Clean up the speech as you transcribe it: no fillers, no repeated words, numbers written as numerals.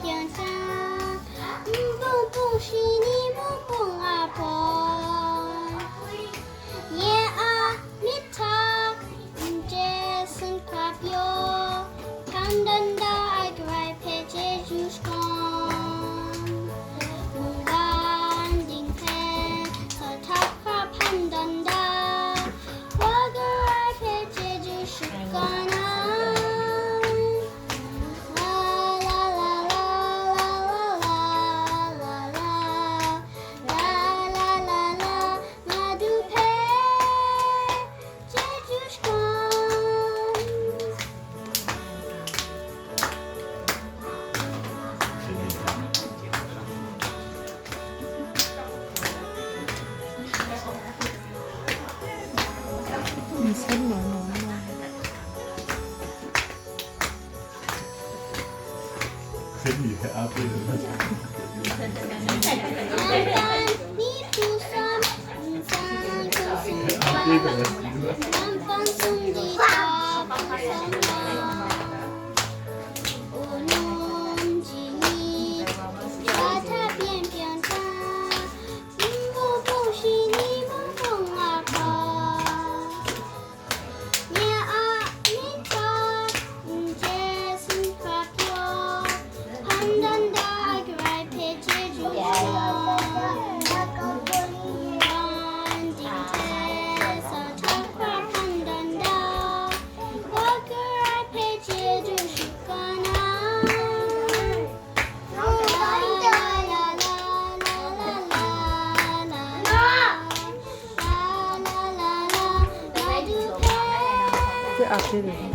변사 뿡뿡 신이 뿡뿡 아파 예아 미타 이제 승가벼 간단다 알그라이 페제 주스건 무간딩해 서탑화 판단다 와그라이 페제 주스거나 살이 너무 많아. 셀리 앞에 그 앞에를.